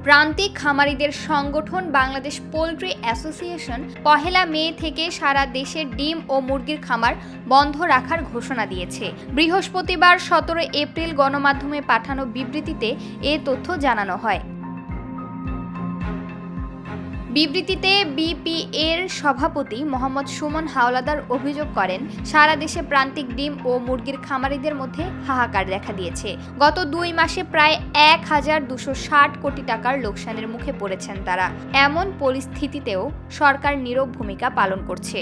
প্রান্তিক খামারিদের সংগঠন বাংলাদেশ পোল্ট্রি অ্যাসোসিয়েশন ১ মে থেকে সারা দেশে ডিম ও মুরগির খামার বন্ধ রাখার ঘোষণা দিয়েছে। বৃহস্পতিবার ১৭ এপ্রিল গণমাধ্যমে পাঠানো বিবৃতিতে এ তথ্য জানানো হয়। বিবৃতিতে বিপিএর সভাপতি মোহাম্মদ সুমন হাওলাদার অভিযোগ করেন, সারা দেশে প্রান্তিক ডিম ও মুরগির খামারিদের মধ্যে হাহাকার দেখা দিয়েছে। গত ২ মাসে প্রায় ১,২৬০ কোটি টাকার লোকসানের মুখে পড়েছেন তারা। এমন পরিস্থিতিতেও সরকার নীরব ভূমিকা পালন করছে।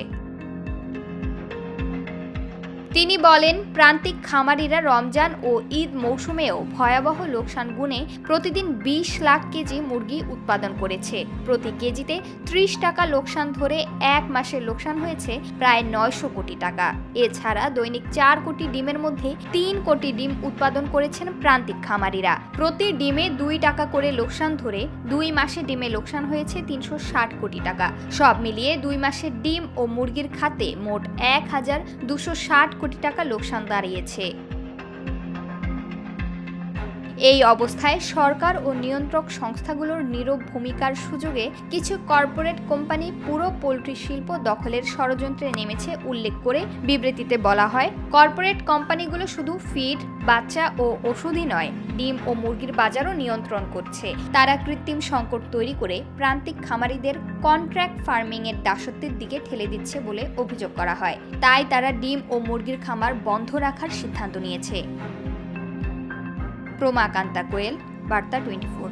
তিনি বলেন, প্রান্তিক খামারিরা রমজান ও ঈদ মৌসুমেও ভয়াবহ লোকসান গুণে প্রতিদিন ২০ লাখ কেজি মুরগি উৎপাদন করেছে। প্রতি কেজিতে ৩০ টাকা লোকসান ধরে ১ মাসের লোকসান হয়েছে প্রায় ৯০০ কোটি টাকা। এছাড়া দৈনিক ৪ কোটি ডিমের মধ্যে ৩ কোটি ডিম উৎপাদন করেছেন প্রান্তিক খামারিরা। প্রতি ডিমে ২ টাকা করে লোকসান ধরে ২ মাসে ডিমে লোকসান হয়েছে ৩৬০ কোটি টাকা। সব মিলিয়ে ২ মাসে ডিম ও মুরগির খাতে মোট ১,২৬০ কোটি টাকা লোকসান দাঁড়িয়েছে। এই অবস্থায় সরকার ও নিয়ন্ত্রক সংস্থাগুলোর নীরব ভূমিকার সুযোগে কিছু কর্পোরেট কোম্পানি পুরো পোল্ট্রি শিল্প দখলের ষড়যন্ত্রে নেমেছে উল্লেখ করে বিবৃতিতে বলা হয়, কর্পোরেট কোম্পানিগুলো শুধু ফিড, বাচ্চা ও ওষুধই নয়, ডিম ও মুরগির বাজারও নিয়ন্ত্রণ করছে। তারা কৃত্রিম সংকট তৈরি করে প্রান্তিক খামারিদের কন্ট্রাক্ট ফার্মিংয়ের দাসত্বের দিকে ঠেলে দিচ্ছে বলে অভিযোগ করা হয়। তাই তারা ডিম ও মুরগির খামার বন্ধ রাখার সিদ্ধান্ত নিয়েছে। প্রমা কান্তা কোয়েল, বার্তা 24।